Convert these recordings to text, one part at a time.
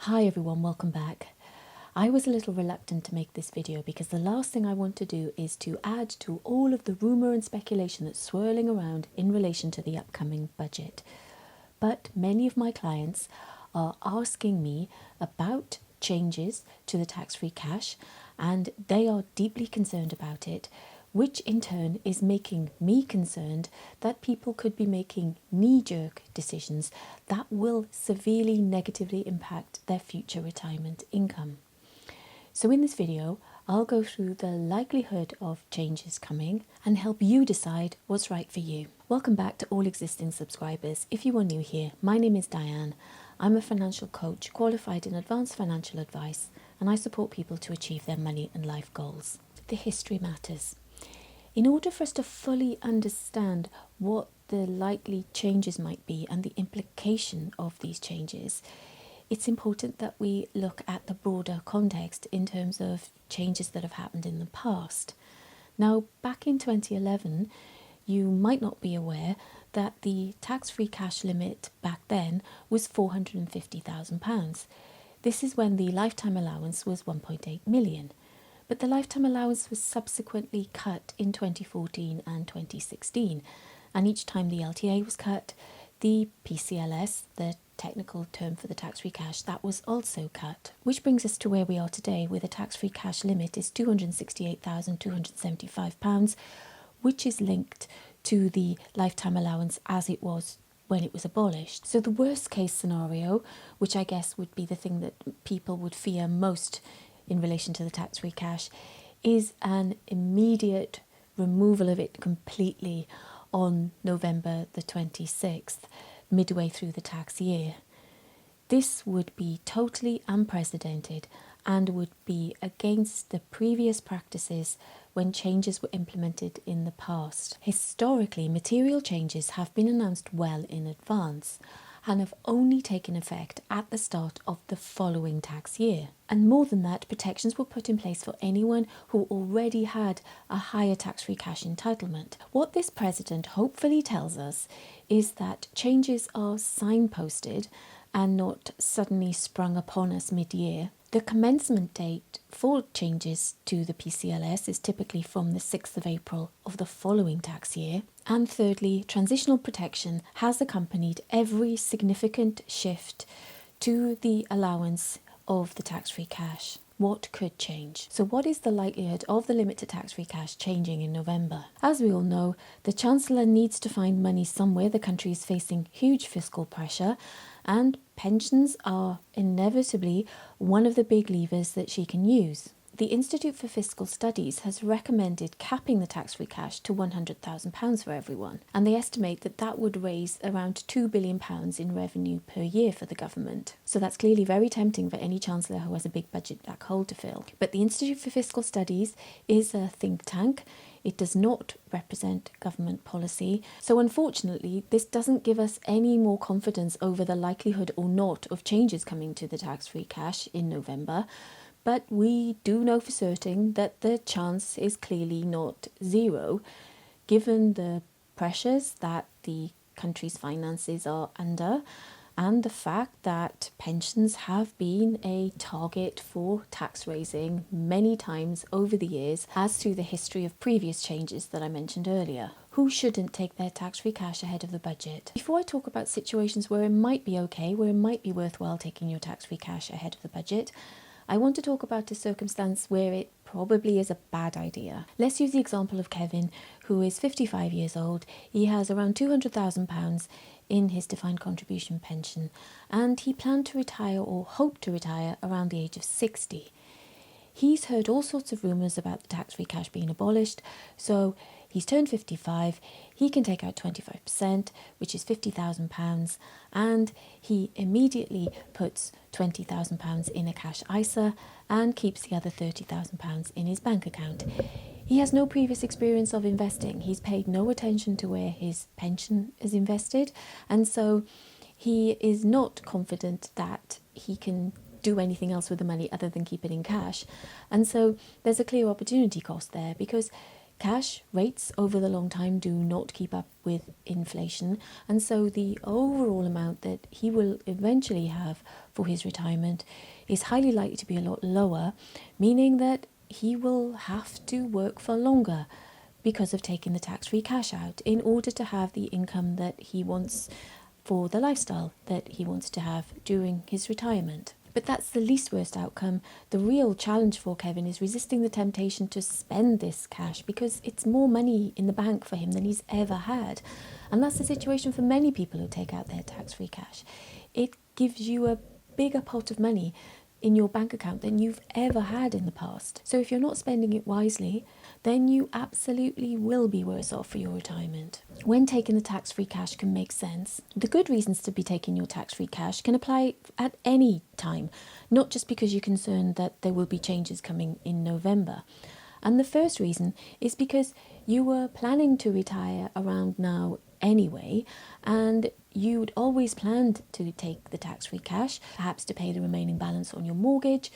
Hi everyone, welcome back. I was a little reluctant to make this video because the last thing I want to do is to add to all of the rumour and speculation that's swirling around in relation to the upcoming budget. But many of my clients are asking me about changes to the tax-free cash, and they are deeply concerned about it, which in turn is making me concerned that people could be making knee-jerk decisions that will severely negatively impact their future retirement income. So in this video, I'll go through the likelihood of changes coming and help you decide what's right for you. Welcome back to all existing subscribers. If you are new here, my name is Dianne. I'm a financial coach qualified in advanced financial advice, and I support people to achieve their money and life goals. The history matters. In order for us to fully understand what the likely changes might be and the implication of these changes, it's important that we look at the broader context in terms of changes that have happened in the past. Now, back in 2011, you might not be aware that the tax-free cash limit back then was £450,000. This is when the lifetime allowance was 1.8 million. But the lifetime allowance was subsequently cut in 2014 and 2016, and each time the LTA was cut, the PCLS, the technical term for the tax-free cash, that was also cut. Which brings us to where we are today, where the tax-free cash limit is £268,275, which is linked to the lifetime allowance as it was when it was abolished. So the worst case scenario, which I guess would be the thing that people would fear most in relation to the tax-free cash, is an immediate removal of it completely on November the 26th, midway through the tax year. This would be totally unprecedented and would be against the previous practices when changes were implemented in the past. Historically, material changes have been announced well in advance and have only taken effect at the start of the following tax year. And more than that, protections were put in place for anyone who already had a higher tax-free cash entitlement. What this precedent hopefully tells us is that changes are signposted and not suddenly sprung upon us mid-year. The commencement date for changes to the PCLS is typically from the 6th of April of the following tax year. And thirdly, transitional protection has accompanied every significant shift to the allowance of the tax-free cash. What could change? So what is the likelihood of the limit to tax-free cash changing in November? As we all know, the Chancellor needs to find money somewhere. The country is facing huge fiscal pressure, and pensions are inevitably one of the big levers that she can use. The Institute for Fiscal Studies has recommended capping the tax-free cash to £100,000 for everyone, and they estimate that that would raise around £2 billion in revenue per year for the government. So that's clearly very tempting for any Chancellor who has a big budget black hole to fill. But the Institute for Fiscal Studies is a think tank. It does not represent government policy. So unfortunately, this doesn't give us any more confidence over the likelihood or not of changes coming to the tax-free cash in November. But we do know for certain that the chance is clearly not zero, given the pressures that the country's finances are under and the fact that pensions have been a target for tax raising many times over the years, as to the history of previous changes that I mentioned earlier. Who shouldn't take their tax-free cash ahead of the budget? Before I talk about situations where it might be okay, where it might be worthwhile taking your tax-free cash ahead of the budget, I want to talk about a circumstance where it probably is a bad idea. Let's use the example of Kevin, who is 55 years old. He has around £200,000 in his defined contribution pension, and he planned to retire or hoped to retire around the age of 60. He's heard all sorts of rumours about the tax-free cash being abolished, so he's turned 55, he can take out 25%, which is £50,000, and he immediately puts £20,000 in a cash ISA and keeps the other £30,000 in his bank account. He has no previous experience of investing. He's paid no attention to where his pension is invested, and so he is not confident that he can do anything else with the money other than keep it in cash. And so there's a clear opportunity cost there, because cash rates over the long time do not keep up with inflation, and so the overall amount that he will eventually have for his retirement is highly likely to be a lot lower, meaning that he will have to work for longer because of taking the tax-free cash out in order to have the income that he wants for the lifestyle that he wants to have during his retirement. But that's the least worst outcome. The real challenge for Kevin is resisting the temptation to spend this cash, because it's more money in the bank for him than he's ever had. And that's the situation for many people who take out their tax-free cash. It gives you a bigger pot of money in your bank account than you've ever had in the past. So if you're not spending it wisely, then you absolutely will be worse off for your retirement. When taking the tax-free cash can make sense, the good reasons to be taking your tax-free cash can apply at any time, not just because you're concerned that there will be changes coming in November. And the first reason is because you were planning to retire around now anyway, and you'd always planned to take the tax-free cash, perhaps to pay the remaining balance on your mortgage,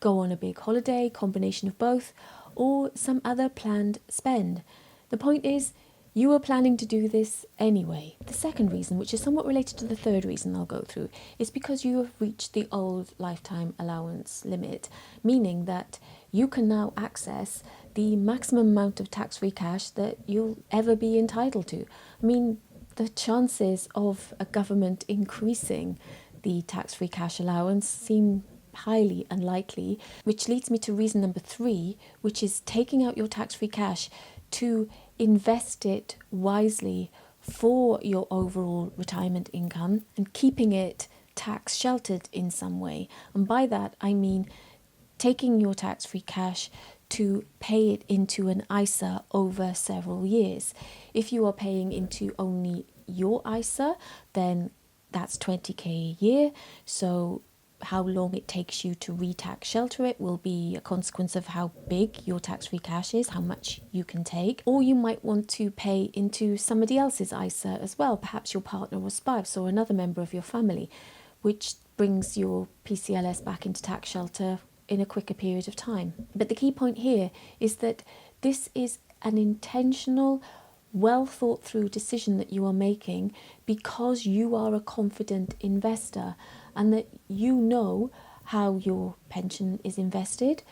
go on a big holiday, combination of both, or some other planned spend. The point is, you were planning to do this anyway. The second reason, which is somewhat related to the third reason I'll go through, is because you have reached the old lifetime allowance limit, meaning that you can now access the maximum amount of tax-free cash that you'll ever be entitled to. I mean, the chances of a government increasing the tax-free cash allowance seem highly unlikely, which leads me to reason number 3, which is taking out your tax-free cash to invest it wisely for your overall retirement income and keeping it tax sheltered in some way. And by that I mean taking your tax-free cash to pay it into an ISA over several years. If you are paying into only your ISA, then that's 20k a year. So how long it takes you to re-tax shelter it will be a consequence of how big your tax-free cash is, how much you can take. Or you might want to pay into somebody else's ISA as well, perhaps your partner or spouse or another member of your family, which brings your PCLS back into tax shelter in a quicker period of time. But the key point here is that this is an intentional, well thought through decision that you are making because you are a confident investor and that you know how your pension is invested.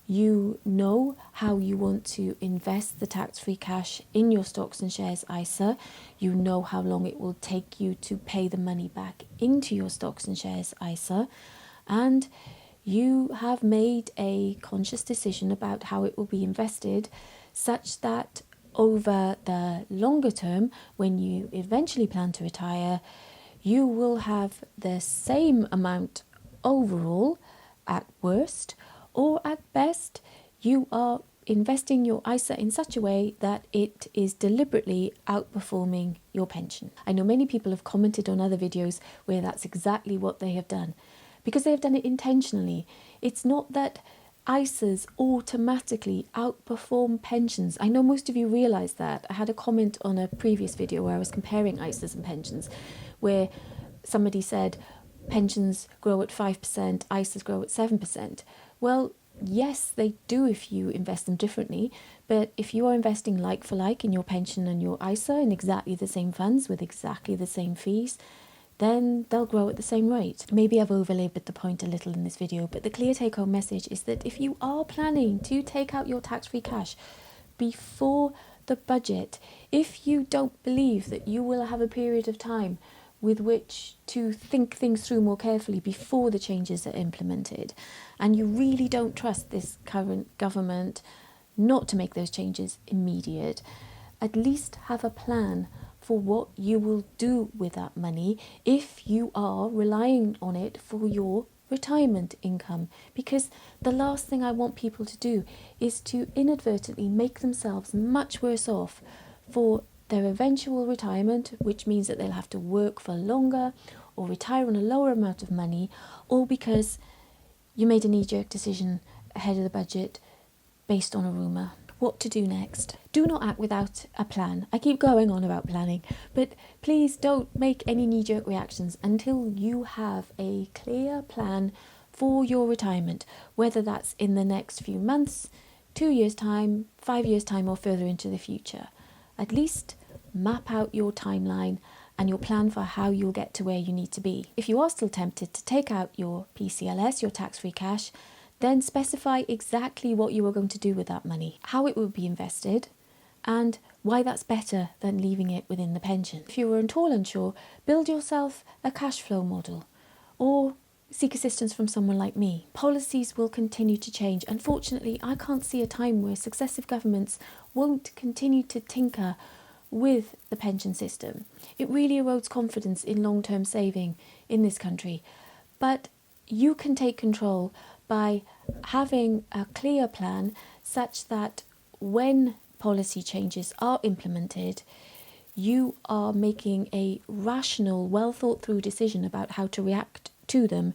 You know how you want to invest the tax-free cash in your stocks and shares ISA. You know how long it will take you to pay the money back into your stocks and shares ISA. And you have made a conscious decision about how it will be invested such that over the longer term, when you eventually plan to retire, you will have the same amount overall at worst, or at best, you are investing your ISA in such a way that it is deliberately outperforming your pension. I know many people have commented on other videos where that's exactly what they have done, because they have done it intentionally. It's not that ISAs automatically outperform pensions. I know most of you realise that. I had a comment on a previous video where I was comparing ISAs and pensions, where somebody said pensions grow at 5%, ISAs grow at 7%. Well, yes, they do if you invest them differently, but if you are investing like for like in your pension and your ISA in exactly the same funds with exactly the same fees, then they'll grow at the same rate. Maybe I've overlabored the point a little in this video, but the clear take-home message is that if you are planning to take out your tax-free cash before the budget, if you don't believe that you will have a period of time with which to think things through more carefully before the changes are implemented, and you really don't trust this current government not to make those changes immediate, at least have a plan for what you will do with that money if you are relying on it for your retirement income. Because the last thing I want people to do is to inadvertently make themselves much worse off for their eventual retirement, which means that they'll have to work for longer or retire on a lower amount of money, or because you made a knee-jerk decision ahead of the budget based on a rumour. What to do next? Do not act without a plan. I keep going on about planning, but please don't make any knee-jerk reactions until you have a clear plan for your retirement, whether that's in the next few months, 2 years' time, 5 years' time, or further into the future. At least map out your timeline and your plan for how you'll get to where you need to be. If you are still tempted to take out your PCLS, your tax-free cash, then specify exactly what you are going to do with that money, how it will be invested, and why that's better than leaving it within the pension. If you are at all unsure, build yourself a cash flow model or seek assistance from someone like me. Policies will continue to change. Unfortunately, I can't see a time where successive governments won't continue to tinker with the pension system. It really erodes confidence in long-term saving in this country. But you can take control by having a clear plan such that when policy changes are implemented, you are making a rational, well thought through decision about how to react to them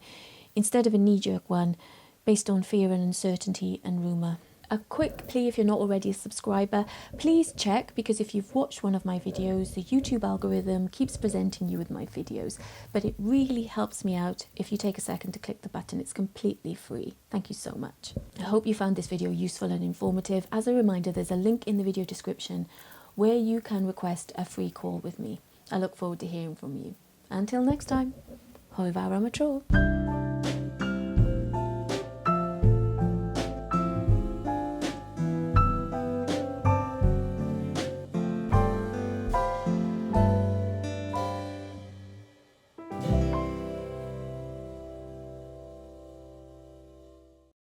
instead of a knee-jerk one based on fear and uncertainty and rumour. A quick plea, if you're not already a subscriber, please check, because if you've watched one of my videos, the YouTube algorithm keeps presenting you with my videos, but it really helps me out if you take a second to click the button. It's completely free. Thank you so much. I hope you found this video useful and informative. As a reminder, there's a link in the video description where you can request a free call with me. I look forward to hearing from you. Until next time, hoi vara matro.